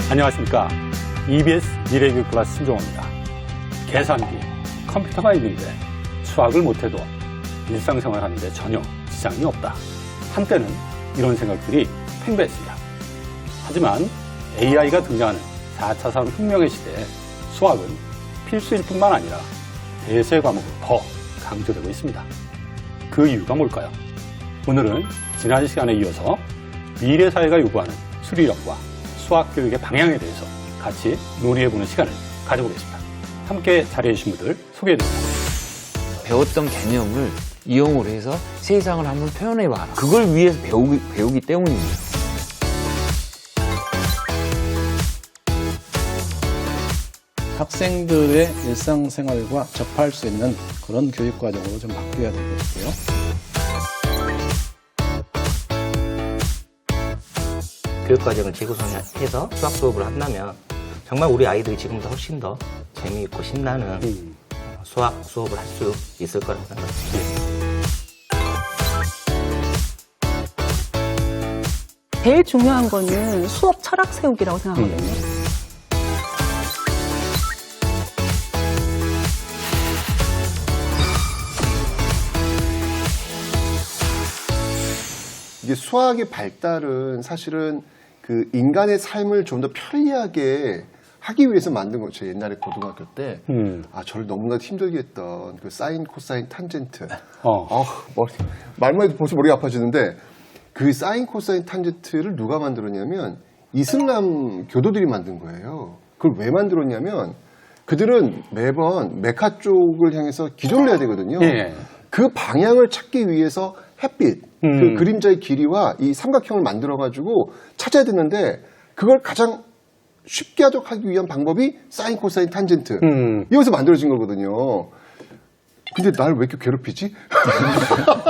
안녕하십니까. EBS 미래교육 클래스 신종호입니다. 계산기, 컴퓨터가 있는데 수학을 못해도 일상생활 하는데 전혀 지장이 없다. 한때는 이런 생각들이 팽배했습니다. 하지만 AI가 등장하는 4차 산업혁명의 시대에 수학은 필수일 뿐만 아니라 대세 과목으로 더 강조되고 있습니다. 그 이유가 뭘까요? 오늘은 지난 시간에 이어서 미래 사회가 요구하는 수리력과 수학 교육의 방향에 대해서 같이 논의해보는 시간을 가져보겠습니다. 함께 자리해 주신 분들 소개해드립니다. 배웠던 개념을 이용을 해서 세상을 한번 표현해봐라. 그걸 위해서 배우기 때문입니다. 학생들의 일상생활과 접할 수 있는 그런 교육과정으로 좀 바뀌어야 될 것 같고요. 교육과정을 재구성해서 수학 수업을 한다면 정말 우리 아이들이 지금보다 훨씬 더 재미있고 신나는 수학 수업을 할 수 있을 거라고 생각합니다. 제일 중요한 거는 수업 철학 세우기라고 생각하거든요. 이게 수학의 발달은 사실은 그 인간의 삶을 좀 더 편리하게 하기 위해서 만든 거죠. 옛날에 고등학교 때. 저를 너무나도 힘들게 했던 그 사인, 코사인, 탄젠트. 말만 해도 벌써 머리가 아파지는데 그 사인, 코사인, 탄젠트를 누가 만들었냐면 이슬람 교도들이 만든 거예요. 그걸 왜 만들었냐면 그들은 매번 메카 쪽을 향해서 기도를 해야 되거든요. 예. 그 방향을 찾기 위해서 햇빛, 그 그림자의 길이와 이 삼각형을 만들어가지고 찾아야 되는데 그걸 가장 쉽게 하기 위한 방법이 사인, 코사인, 탄젠트. 여기서 만들어진 거거든요. 근데 날 왜 이렇게 괴롭히지?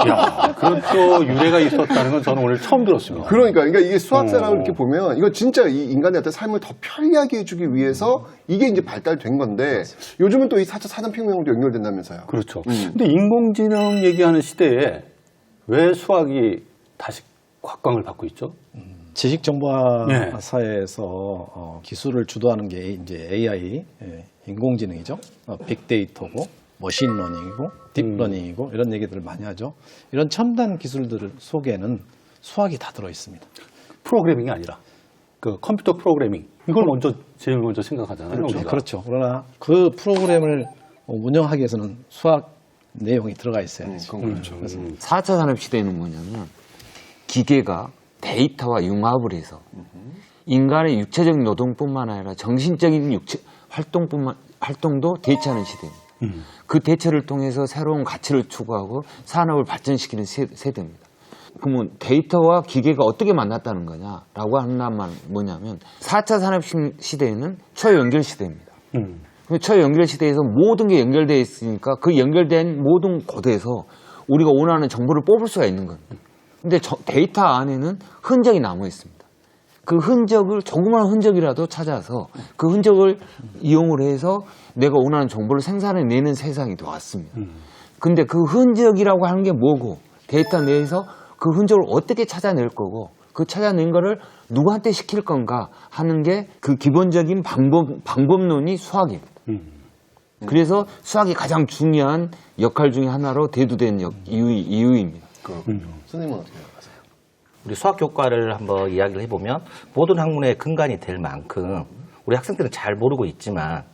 야, 그런 또 유래가 있었다는 건 저는 오늘 처음 들었습니다. 그러니까 이게 수학사람을 이렇게 보면 이거 진짜 이 인간의 어떤 삶을 더 편리하게 해주기 위해서 이게 이제 발달된 건데 요즘은 또 이 4차 산업혁명으로 연결된다면서요. 그렇죠. 근데 인공지능 얘기하는 시대에 왜 수학이 다시 곽광을 받고 있죠? 지식정보화 네. 사회에서 기술을 주도하는 게 이제 AI, 인공지능이죠. 빅데이터고, 머신러닝이고, 딥러닝이고 이런 얘기들을 많이 하죠. 이런 첨단 기술들 속에는 수학이 다 들어 있습니다. 프로그래밍이 아니라 그 컴퓨터 프로그래밍 이걸 제일 먼저 생각하잖아요. 그렇죠. 우리가. 그렇죠. 그러나 그 프로그램을 운영하기 위해서는 수학 내용이 들어가 있어야지. 그건 그렇죠. 그래서 4차 산업시대는 뭐냐면 기계가 데이터와 융합을 해서 인간의 육체적 노동뿐만 아니라 정신적인 활동도 대체하는 시대입니다. 그 대체를 통해서 새로운 가치를 추구하고 산업을 발전시키는 세대입니다. 그러면 데이터와 기계가 어떻게 만났다는 거냐라고 하는 말 뭐냐면 4차 산업시대에는 초연결 시대입니다. 초연결 시대에서 모든 게 연결되어 있으니까 그 연결된 모든 코드에서 우리가 원하는 정보를 뽑을 수가 있는 겁니다. 근데 데이터 안에는 흔적이 남아 있습니다. 그 흔적을 조그마한 흔적이라도 찾아서 그 흔적을 이용을 해서 내가 원하는 정보를 생산해내는 세상이 왔습니다. 근데 그 흔적이라고 하는 게 뭐고 데이터 내에서 그 흔적을 어떻게 찾아낼 거고 그 찾아낸 거를 누구한테 시킬 건가 하는 게 그 기본적인 방법론이 수학입니다. 그래서 수학이 가장 중요한 역할 중에 하나로 대두된 이유입니다. 그렇군요. 선생님은 어떻게 생각하세요? 우리 수학 교과를 한번 이야기를 해보면 모든 학문의 근간이 될 만큼 우리 학생들은 잘 모르고 있지만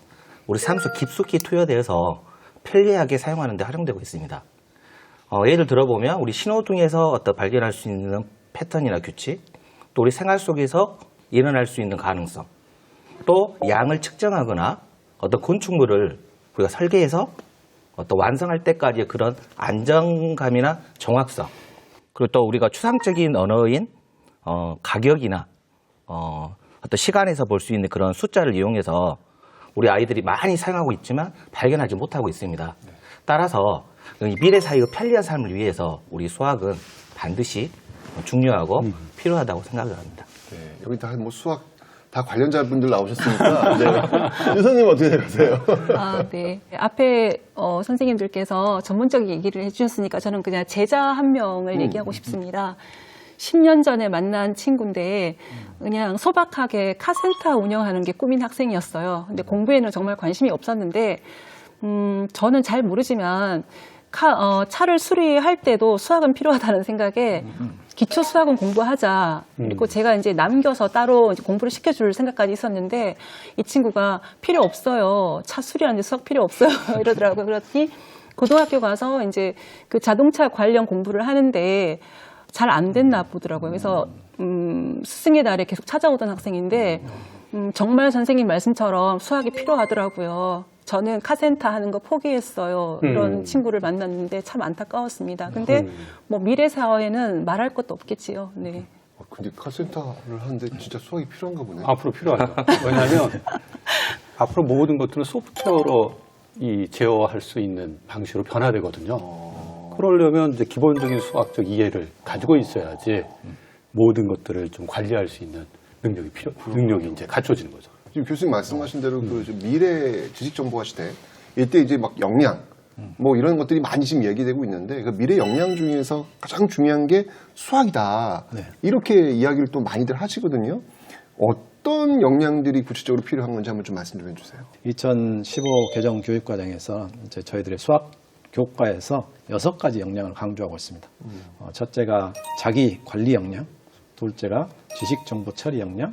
우리 삶 속 깊숙이 투여돼서 편리하게 사용하는 데 활용되고 있습니다. 예를 들어보면 우리 신호등에서 어떤 발견할 수 있는 패턴이나 규칙, 또 우리 생활 속에서 일어날 수 있는 가능성, 또 양을 측정하거나 어떤 건축물을 우리가 설계해서 어떤 완성할 때까지의 그런 안정감이나 정확성, 그리고 또 우리가 추상적인 언어인 가격이나 어떤 시간에서 볼 수 있는 그런 숫자를 이용해서 우리 아이들이 많이 사용하고 있지만 발견하지 못하고 있습니다. 따라서 미래 사회의 편리한 삶을 위해서 우리 수학은 반드시 중요하고 필요하다고 생각을 합니다. 네, 여기 다 뭐 수학 다 관련자분들 나오셨으니까 네. 유선님 어떻게 생각하세요? 네. 앞에 선생님들께서 전문적인 얘기를 해주셨으니까 저는 그냥 제자 한 명을 얘기하고 싶습니다. 10년 전에 만난 친구인데 그냥 소박하게 카센터 운영하는 게 꿈인 학생이었어요. 근데 공부에는 정말 관심이 없었는데 저는 잘 모르지만 차를 수리할 때도 수학은 필요하다는 생각에 기초 수학은 공부하자. 그리고 제가 이제 남겨서 따로 이제 공부를 시켜줄 생각까지 있었는데 이 친구가 필요 없어요. 차 수리하는데 수학 필요 없어요. 이러더라고요. 그랬더니 고등학교 가서 이제 그 자동차 관련 공부를 하는데 잘 안 됐나 보더라고요. 그래서 스승의 날에 계속 찾아오던 학생인데 정말 선생님 말씀처럼 수학이 필요하더라고요. 저는 카센터 하는 거 포기했어요. 이런 친구를 만났는데 참 안타까웠습니다. 근데 뭐 미래 사회는 말할 것도 없겠지요. 네. 근데 카센터를 하는데 진짜 수학이 필요한가 보네. 앞으로 필요하죠. 왜냐하면 앞으로 모든 것들은 소프트웨어로 제어할 수 있는 방식으로 변화되거든요. 그러려면 이제 기본적인 수학적 이해를 가지고 있어야지 모든 것들을 좀 관리할 수 있는 능력이 이제 갖춰지는 거죠. 지금 교수님 말씀하신 대로 그 미래 지식정보화 시대 이때 이제 막 역량 뭐 이런 것들이 많이 지금 얘기되고 있는데 그 미래 역량 중에서 가장 중요한 게 수학이다. 네. 이렇게 이야기를 또 많이들 하시거든요. 어떤 역량들이 구체적으로 필요한 건지 한번 좀 말씀 좀 해주세요. 2015 개정 교육과정에서 이제 저희들의 수학 교과에서 6가지 역량을 강조하고 있습니다. 첫째가 자기 관리 역량, 둘째가 지식 정보 처리 역량,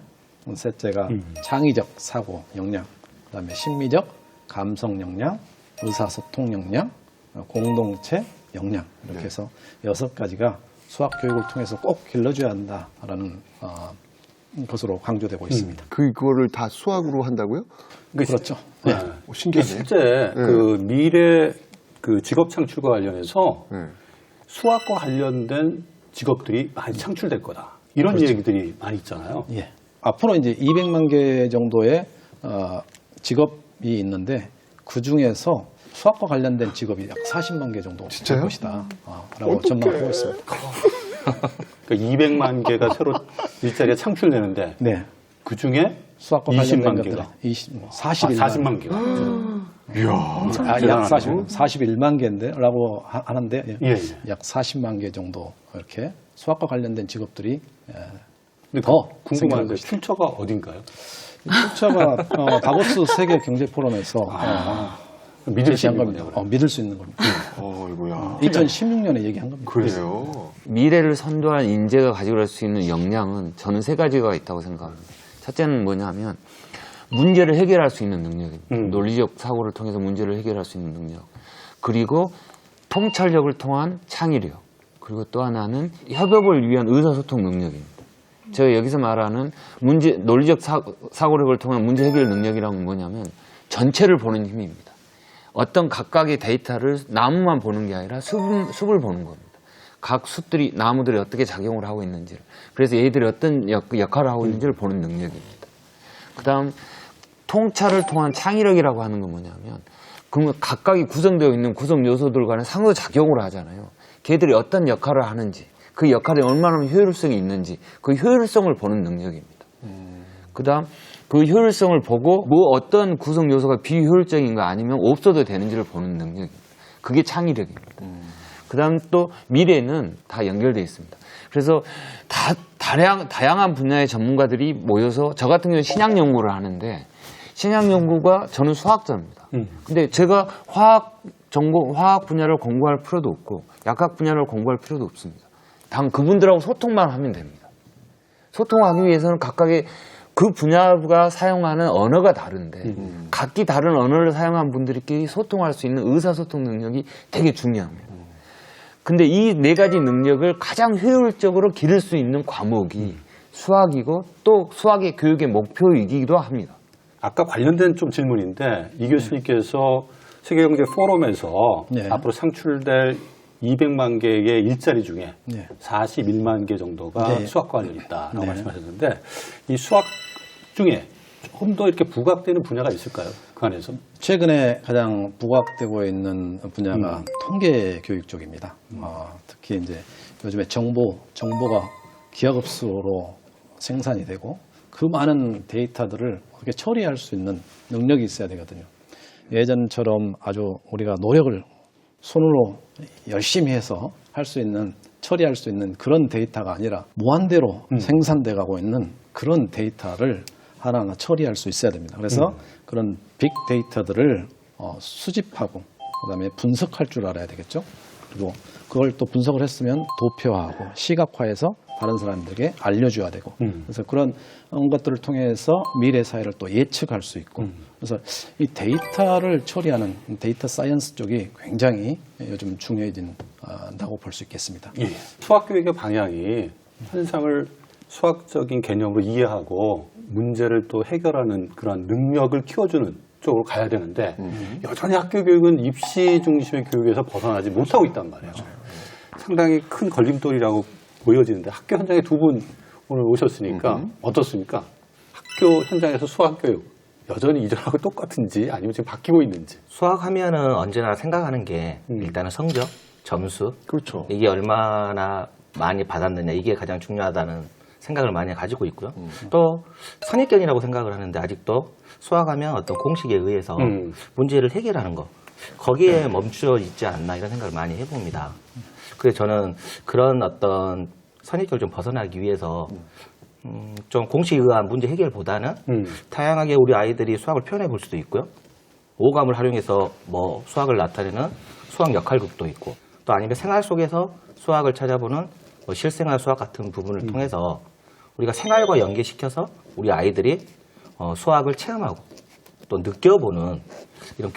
셋째가 창의적 사고 역량, 그다음에 심미적 감성 역량, 의사소통 역량, 공동체 역량 이렇게 해서 6가지가 수학 교육을 통해서 꼭 길러줘야 한다라는 것으로 강조되고 있습니다. 그거를 다 수학으로 한다고요? 그렇죠. 네. 신기하네. 실제 그 미래 그 직업 창출과 관련해서 네. 수학과 관련된 직업들이 많이 창출될 거다. 이런 그렇죠. 얘기들이 많이 있잖아요. 예. 앞으로 이제 200만 개 정도의 직업이 있는데 그 중에서 수학과 관련된 직업이 약 40만 개 정도 진짜요? 될 것이다. 라고 전망하고 있습니다. 그러니까 200만 개가 새로 일자리가 창출되는데 네. 그 중에 수학과 20만 관련된 개가. 것들이 41만, 40만 개가. 약 41만 개인데라고 하는데 예, 예. 약 40만 개 정도 이렇게 수학과 관련된 직업들이 근데 더 궁금한 게 생겨날 출처가 어딘가요? 출처가 다보스 세계 경제 포럼에서 믿을 수 제시한 있는 겁니다. 거네요. 믿을 수 있는 겁니다. 이거야. 2016년에 얘기한 겁니다. 그래요. 미래를 선도한 인재가 가지고 갈 수 있는 역량은 저는 3가지가 있다고 생각합니다. 첫째는 뭐냐면 문제를 해결할 수 있는 능력입니다. 논리적 사고를 통해서 문제를 해결할 수 있는 능력. 그리고 통찰력을 통한 창의력. 그리고 또 하나는 협업을 위한 의사소통 능력입니다. 제가 여기서 말하는 논리적 사고력을 통한 문제 해결 능력이란 뭐냐면 전체를 보는 힘입니다. 어떤 각각의 데이터를 나무만 보는 게 아니라 숲을 보는 겁니다. 각 숲들이, 나무들이 어떻게 작용을 하고 있는지를. 그래서 얘들이 어떤 역할을 하고 있는지를 보는 능력입니다. 그 다음, 통찰을 통한 창의력이라고 하는 건 뭐냐면, 그 각각이 구성되어 있는 구성 요소들 간에 상호작용을 하잖아요. 걔들이 어떤 역할을 하는지, 그 역할이 얼마나 효율성이 있는지, 그 효율성을 보는 능력입니다. 그 다음, 그 효율성을 보고 어떤 구성 요소가 비효율적인가 아니면 없어도 되는지를 보는 능력입니다. 그게 창의력입니다. 그 다음 또 미래는 다 연결되어 있습니다. 그래서 다양한 분야의 전문가들이 모여서 저 같은 경우는 신약 연구를 하는데 신약 연구가 저는 수학자입니다. 근데 제가 화학 분야를 공부할 필요도 없고 약학 분야를 공부할 필요도 없습니다. 단 그분들하고 소통만 하면 됩니다. 소통하기 위해서는 각각의 그 분야가 사용하는 언어가 다른데 각기 다른 언어를 사용한 분들끼리 소통할 수 있는 의사소통 능력이 되게 중요합니다. 근데 이 4가지 능력을 가장 효율적으로 기를 수 있는 과목이 수학이고 또 수학의 교육의 목표이기도 합니다. 아까 관련된 좀 질문인데 이 교수님께서 세계경제 포럼에서 네. 앞으로 창출될 200만 개의 일자리 중에 네. 41만 개 정도가 네. 수학과 관련이 있다라고 네. 말씀하셨는데 이 수학 중에 조금 더 이렇게 부각되는 분야가 있을까요? 그 안에서? 최근에 가장 부각되고 있는 분야가 통계 교육 쪽입니다. 특히 이제 요즘에 정보가 기하급수로 생산이 되고 그 많은 데이터들을 어떻게 처리할 수 있는 능력이 있어야 되거든요. 예전처럼 아주 우리가 노력을 손으로 열심히 해서 할 할 수 있는 처리할 수 있는 그런 데이터가 아니라 무한대로 생산돼 가고 있는 그런 데이터를 하나하나 처리할 수 있어야 됩니다. 그래서 그런 빅데이터들을 수집하고 그다음에 분석할 줄 알아야 되겠죠. 그리고 그걸 또 분석을 했으면 도표화하고 시각화해서 다른 사람들에게 알려줘야 되고 그래서 그런 것들을 통해서 미래 사회를 또 예측할 수 있고 그래서 이 데이터를 처리하는 데이터 사이언스 쪽이 굉장히 요즘 중요해진다고 볼 수 있겠습니다. 예. 수학 교육의 방향이 현상을 수학적인 개념으로 이해하고 문제를 또 해결하는 그런 능력을 키워주는 쪽으로 가야 되는데 여전히 학교 교육은 입시 중심의 교육에서 벗어나지 못하고 있단 말이에요. 상당히 큰 걸림돌이라고 보여지는데 학교 현장에 두 분 오늘 오셨으니까 어떻습니까? 학교 현장에서 수학 교육 여전히 이전하고 똑같은지 아니면 지금 바뀌고 있는지. 수학하면은 언제나 생각하는 게 일단은 성적, 점수, 그렇죠. 이게 얼마나 많이 받았느냐 이게 가장 중요하다는 생각을 많이 가지고 있고요. 또 선입견이라고 생각을 하는데 아직도 수학하면 어떤 공식에 의해서 문제를 해결하는 거 거기에 멈추어 있지 않나 이런 생각을 많이 해봅니다. 그래서 저는 그런 어떤 선입견을 좀 벗어나기 위해서 좀 공식에 의한 문제 해결보다는 다양하게 우리 아이들이 수학을 표현해 볼 수도 있고요. 오감을 활용해서 뭐 수학을 나타내는 수학 역할극도 있고 또 아니면 생활 속에서 수학을 찾아보는 뭐 실생활 수학 같은 부분을 통해서 우리가 생활과 연계시켜서 우리 아이들이 수학을 체험하고 또 느껴보는 이런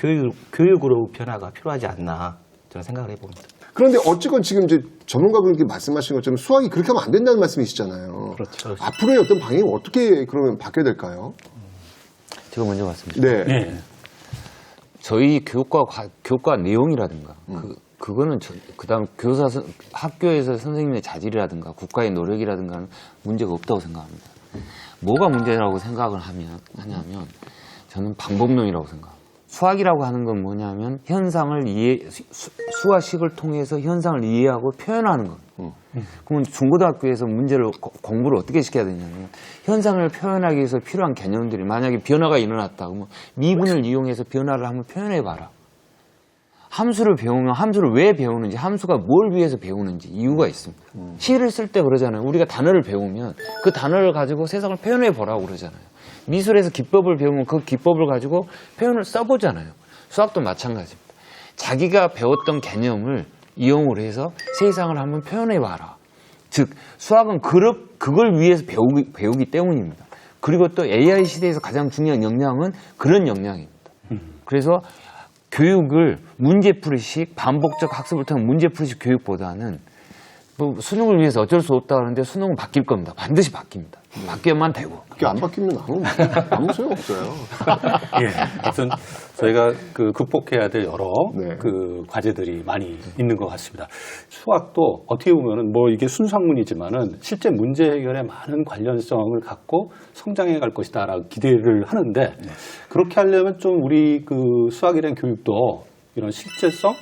교육으로 변화가 필요하지 않나 저는 생각을 해봅니다. 그런데 어쨌건 지금 이제 전문가분께 말씀하신 것처럼 수학이 그렇게 하면 안 된다는 말씀이시잖아요. 그렇죠. 앞으로의 어떤 방향이 어떻게 그러면 바뀌어야 될까요? 제가 먼저 말씀드릴게요. 네. 예. 저희 교과 내용이라든가 그거는 그다음 학교에서 선생님의 자질이라든가 국가의 노력이라든가는 문제가 없다고 생각합니다. 뭐가 문제라고 생각을 하냐면 저는 방법론이라고 생각합니다. 수학이라고 하는 건 뭐냐면 현상을 수화식을 통해서 현상을 이해하고 표현하는 거예요. 그러면 중고등학교에서 공부를 어떻게 시켜야 되냐면 현상을 표현하기 위해서 필요한 개념들이 만약에 변화가 일어났다 그러면 미분을 이용해서 변화를 한번 표현해봐라. 함수를 배우면 함수를 왜 배우는지 함수가 뭘 위해서 배우는지 이유가 있습니다. 시를 쓸 때 그러잖아요. 우리가 단어를 배우면 그 단어를 가지고 세상을 표현해보라고 그러잖아요. 미술에서 기법을 배우면 그 기법을 가지고 표현을 써보잖아요. 수학도 마찬가지입니다. 자기가 배웠던 개념을 이용을 해서 세상을 한번 표현해봐라. 즉 수학은 그걸 위해서 배우기 때문입니다. 그리고 또 AI 시대에서 가장 중요한 역량은 그런 역량입니다. 그래서 교육을 문제풀이식 반복적 학습을 통한 문제풀이식 교육보다는 뭐 수능을 위해서 어쩔 수 없다 하는데 수능은 바뀔 겁니다. 반드시 바뀝니다. 바뀌어만 되고. 그게 안 바뀌면 아무 소용없어요. 예. 아무튼 저희가 극복해야 될 여러 네. 과제들이 많이 있는 것 같습니다. 수학도 어떻게 보면은 뭐 이게 순수학문이지만은 실제 문제 해결에 많은 관련성을 갖고 성장해 갈 것이다라고 기대를 하는데 그렇게 하려면 좀 우리 수학이라는 교육도 이런 실제성,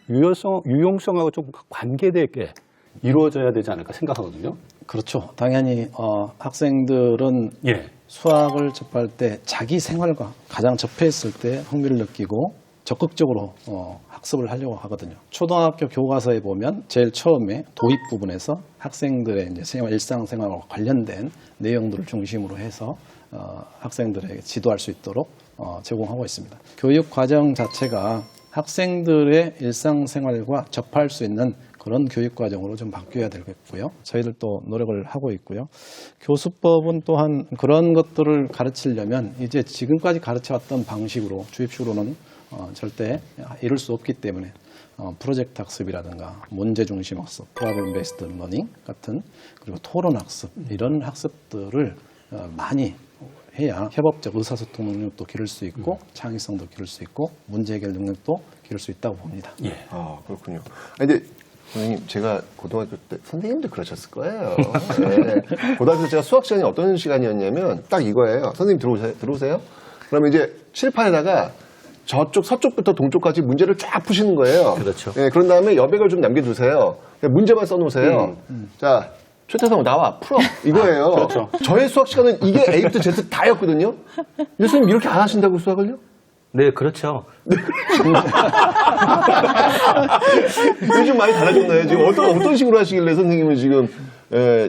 유용성하고 좀 관계되게 이루어져야 되지 않을까 생각하거든요. 그렇죠. 당연히 학생들은 예. 수학을 접할 때 자기 생활과 가장 접했을 때 흥미를 느끼고 적극적으로 학습을 하려고 하거든요. 초등학교 교과서에 보면 제일 처음에 도입 부분에서 학생들의 이제 일상생활과 관련된 내용들을 중심으로 해서 학생들에게 지도할 수 있도록 제공하고 있습니다. 교육 과정 자체가 학생들의 일상생활과 접할 수 있는 그런 교육 과정으로 좀 바뀌어야 되겠고요. 저희들 또 노력을 하고 있고요. 교수법은 또한 그런 것들을 가르치려면 이제 지금까지 가르쳐왔던 방식으로 주입식으로는 절대 이룰 수 없기 때문에 프로젝트 학습이라든가 문제 중심 학습, 프로블럼 베이스드 러닝 같은 그리고 토론 학습 이런 학습들을 많이 해야 협업적 의사소통 능력도 기를 수 있고 창의성도 기를 수 있고 문제 해결 능력도 기를 수 있다고 봅니다. 예. 아, 그렇군요. 근데 선생님, 제가 고등학교 때 선생님도 그러셨을 거예요. 네. 고등학교 때 제가 수학 시간이 어떤 시간이었냐면 딱 이거예요. 선생님 들어오세요. 그러면 이제 칠판에다가 저쪽 서쪽부터 동쪽까지 문제를 쫙 푸시는 거예요. 그렇죠. 네, 그런 다음에 여백을 좀 남겨주세요. 문제만 써놓으세요. 자, 최태성 나와 풀어 이거예요. 그렇죠. 저의 수학 시간은 이게 A부터 Z 다였거든요. 근데 선생님 이렇게 안 하신다고 수학을요? 네, 그렇죠. 요즘 많이 달라졌나요? 지금 어떤 식으로 하시길래 선생님은 지금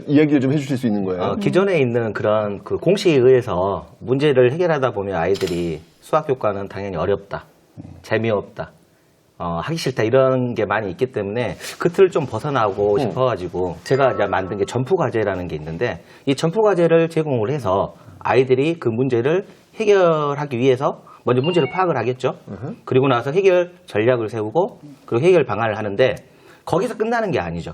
이야기를 좀 해주실 수 있는 거예요? 기존에 있는 그런 그 공식에 의해서 문제를 해결하다 보면 아이들이 수학 교과는 당연히 어렵다, 재미없다, 하기 싫다 이런 게 많이 있기 때문에 그 틀을 좀 벗어나고 싶어가지고 제가 이제 만든 게 점프 과제라는 게 있는데 이 점프 과제를 제공을 해서 아이들이 그 문제를 해결하기 위해서 먼저 문제를 파악을 하겠죠. 그리고 나서 해결 전략을 세우고 그리고 해결 방안을 하는데 거기서 끝나는 게 아니죠.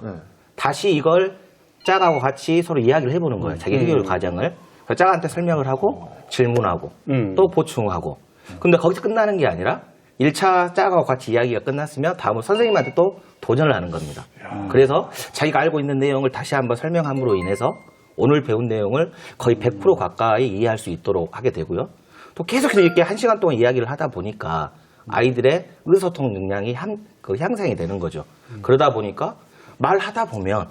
다시 이걸 짝하고 같이 서로 이야기를 해보는 거예요. 자기 해결 과정을. 짝한테 설명을 하고 질문하고 또 보충하고. 근데 거기서 끝나는 게 아니라 1차 짝하고 같이 이야기가 끝났으면 다음은 선생님한테 또 도전을 하는 겁니다. 그래서 자기가 알고 있는 내용을 다시 한번 설명함으로 인해서 오늘 배운 내용을 거의 100% 가까이 이해할 수 있도록 하게 되고요. 또 계속해서 이렇게 1시간 동안 이야기를 하다 보니까 아이들의 의소통 역량이 향상이 되는 거죠. 그러다 보니까 말하다 보면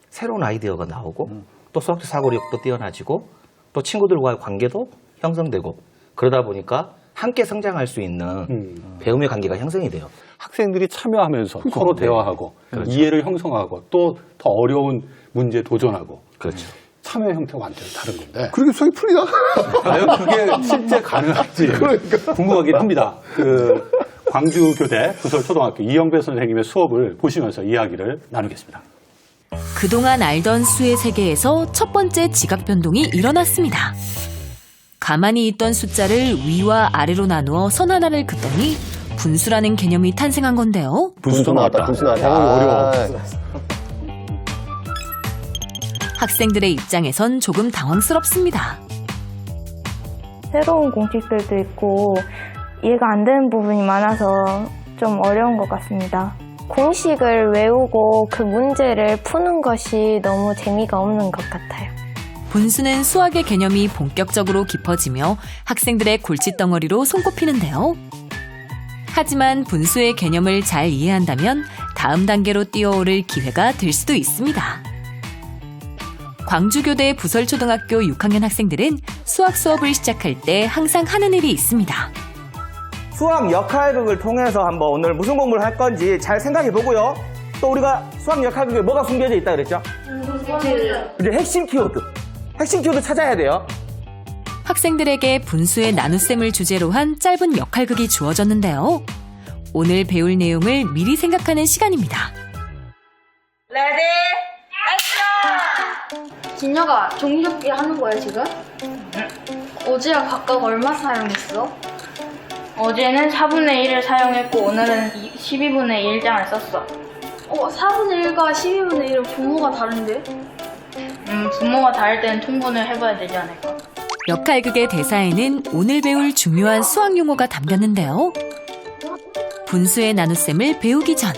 새로운 아이디어가 나오고 또 수학적 사고력도 뛰어나지고 또 친구들과의 관계도 형성되고 그러다 보니까 함께 성장할 수 있는 배움의 관계가 형성이 돼요. 학생들이 참여하면서 서로 대화하고 이해를 형성하고 또 더 어려운 문제에 도전하고 그렇죠. 참여 형태가 완전히 다른 건데 그렇게 수학이 풀리나? 과연 그게 실제 가능할지 궁금하긴 합니다. 그 광주교대 부설초등학교 이영배 선생님의 수업을 보시면서 이야기를 나누겠습니다. 그동안 알던 수의 세계에서 첫 번째 지각 변동이 일어났습니다. 가만히 있던 숫자를 위와 아래로 나누어 선 하나를 긋더니 분수라는 개념이 탄생한 건데요. 분수 나왔다. 분수 나왔다. 어려워. 학생들의 입장에선 조금 당황스럽습니다. 새로운 공식들도 있고 이해가 안 되는 부분이 많아서 좀 어려운 것 같습니다. 공식을 외우고 그 문제를 푸는 것이 너무 재미가 없는 것 같아요. 분수는 수학의 개념이 본격적으로 깊어지며 학생들의 골칫덩어리로 손꼽히는데요. 하지만 분수의 개념을 잘 이해한다면 다음 단계로 뛰어오를 기회가 될 수도 있습니다. 광주교대 부설초등학교 6학년 학생들은 수학 수업을 시작할 때 항상 하는 일이 있습니다. 수학 역할극을 통해서 한번 오늘 무슨 공부를 할 건지 잘 생각해 보고요. 또 우리가 수학 역할극에 뭐가 숨겨져 있다 그랬죠? 이제 핵심 키워드. 핵심 키워드 찾아야 돼요. 학생들에게 분수의 나눗셈을 주제로 한 짧은 역할극이 주어졌는데요. 오늘 배울 내용을 미리 생각하는 시간입니다. 레디 액션! 진혁아, 종이접기 하는 거야 지금? 어제랑 각각 얼마 사용했어? 어제는 4분의 1을 사용했고 오늘은 12분의 1장을 썼어. 4분의 1과 12분의 1은 분모가 다른데? 분모가 다를 때는 통분을 해봐야 되지 않을까? 역할극의 대사에는 오늘 배울 중요한 수학 용어가 담겼는데요. 분수의 나눗셈을 배우기 전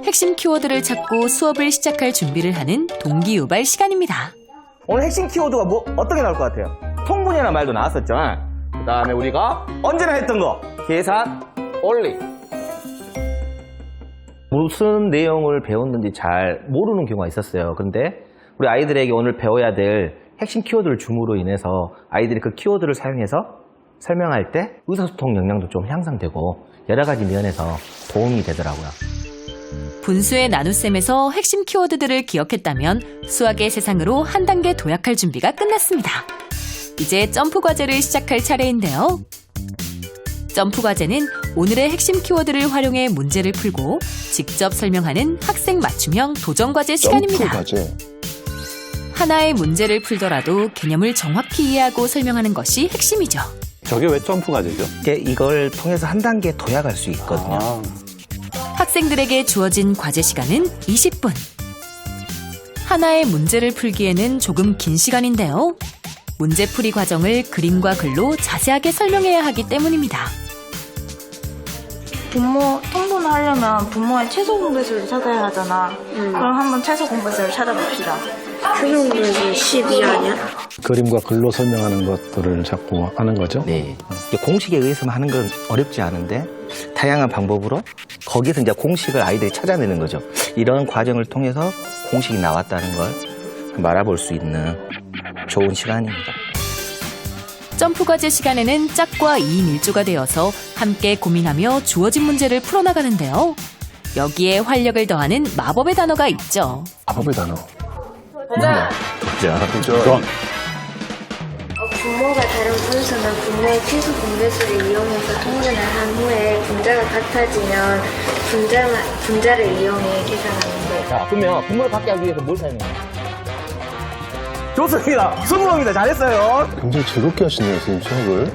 핵심 키워드를 찾고 수업을 시작할 준비를 하는 동기유발 시간입니다. 오늘 핵심 키워드가 어떻게 나올 것 같아요? 통분이라는 말도 나왔었죠. 그 다음에 우리가 언제나 했던 거 계산, 올리. 무슨 내용을 배웠는지 잘 모르는 경우가 있었어요. 근데 우리 아이들에게 오늘 배워야 될 핵심 키워드를 줌으로 인해서 아이들이 그 키워드를 사용해서 설명할 때 의사소통 역량도 좀 향상되고 여러 가지 면에서 도움이 되더라고요. 분수의 나눗셈에서 핵심 키워드들을 기억했다면 수학의 세상으로 한 단계 도약할 준비가 끝났습니다. 이제 점프 과제를 시작할 차례인데요. 점프 과제는 오늘의 핵심 키워드를 활용해 문제를 풀고 직접 설명하는 학생 맞춤형 도전 과제 시간입니다. 점프 과제. 하나의 문제를 풀더라도 개념을 정확히 이해하고 설명하는 것이 핵심이죠. 저게 왜 점프 과제죠? 이걸 통해서 한 단계 도약할 수 있거든요. 학생들에게 주어진 과제 시간은 20분. 하나의 문제를 풀기에는 조금 긴 시간인데요. 문제풀이 과정을 그림과 글로 자세하게 설명해야 하기 때문입니다. 분모 통분하려면 분모의 최소 공배수를 찾아야 하잖아. 그럼 한번 최소 공배수를 찾아봅시다. 최소 공배수 12 아니야? 그림과 글로 설명하는 것들을 자꾸 하는 거죠. 네. 공식에 의해서만 하는 건 어렵지 않은데 다양한 방법으로 거기서 이제 공식을 아이들이 찾아내는 거죠. 이런 과정을 통해서 공식이 나왔다는 걸 알아볼 수 있는 좋은 시간입니다. 점프 과제 시간에는 짝과 2인 1조가 되어서 함께 고민하며 주어진 문제를 풀어나가는데요. 여기에 활력을 더하는 마법의 단어가 있죠. 마법의 단어. 도전. 분모가 다른 분수는 분모의 필수 분배수를 이용해서 통분을 한 후에 분자가 같아지면 분자를 이용해 계산하는 거예요. 자, 그러면 분모를 갖게 하기 위해서 뭘 사용해요? 좋습니다. 성공입니다. 잘했어요. 굉장히 즐겁게 하시네요, 선생님 수업을.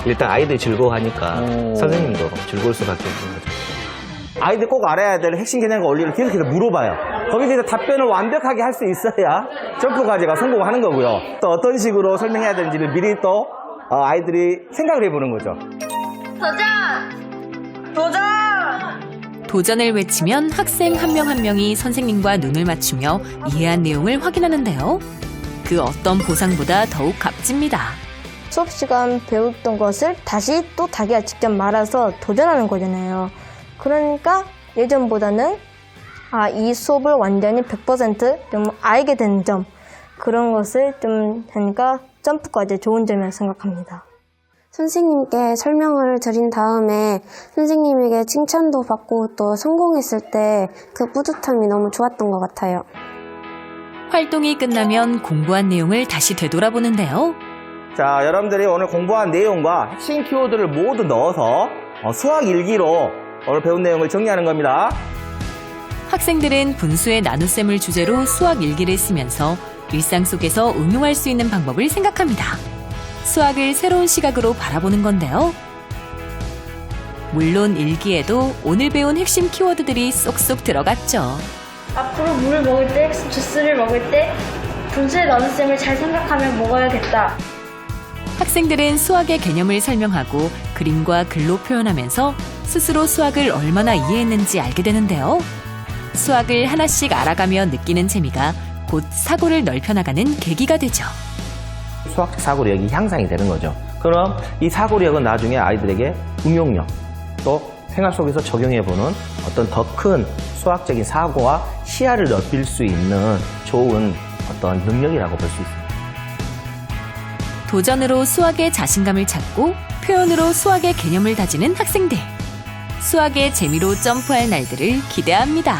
일단 아이들이 즐거워하니까 선생님도 즐거울 수밖에 없는 거죠. 아이들 꼭 알아야 될 핵심 개념과 원리를 계속해서 물어봐요. 거기에 대해서 답변을 완벽하게 할 수 있어야 점프 과제가 성공하는 거고요. 또 어떤 식으로 설명해야 되는지를 미리 또 아이들이 생각을 해보는 거죠. 도전! 도전! 도전을 외치면 학생 한 명 한 명이 선생님과 눈을 맞추며 이해한 내용을 확인하는데요. 그 어떤 보상보다 더욱 값집니다. 수업 시간 배웠던 것을 다시 또 자기가 직접 말아서 도전하는 거잖아요. 그러니까 예전보다는 이 수업을 완전히 100% 알게 된 점, 그런 것을 좀 하니까 점프 과제 좋은 점이라고 생각합니다. 선생님께 설명을 드린 다음에 선생님에게 칭찬도 받고 또 성공했을 때 그 뿌듯함이 너무 좋았던 것 같아요. 활동이 끝나면 공부한 내용을 다시 되돌아보는데요. 자, 여러분들이 오늘 공부한 내용과 핵심 키워드를 모두 넣어서 수학 일기로 오늘 배운 내용을 정리하는 겁니다. 학생들은 분수의 나눗셈을 주제로 수학 일기를 쓰면서 일상 속에서 응용할 수 있는 방법을 생각합니다. 수학을 새로운 시각으로 바라보는 건데요. 물론 일기에도 오늘 배운 핵심 키워드들이 쏙쏙 들어갔죠. 앞으로 물을 먹을 때, 주스를 먹을 때 분수의 나눗셈을 잘 생각하며 먹어야겠다. 학생들은 수학의 개념을 설명하고 그림과 글로 표현하면서 스스로 수학을 얼마나 이해했는지 알게 되는데요. 수학을 하나씩 알아가며 느끼는 재미가 곧 사고를 넓혀나가는 계기가 되죠. 수학적 사고력이 향상이 되는 거죠. 그럼 이 사고력은 나중에 아이들에게 응용력, 또 생활 속에서 적용해보는 어떤 더 큰 수학적인 사고와 시야를 넓힐 수 있는 좋은 어떤 능력이라고 볼 수 있습니다. 도전으로 수학의 자신감을 찾고 표현으로 수학의 개념을 다지는 학생들. 수학의 재미로 점프할 날들을 기대합니다.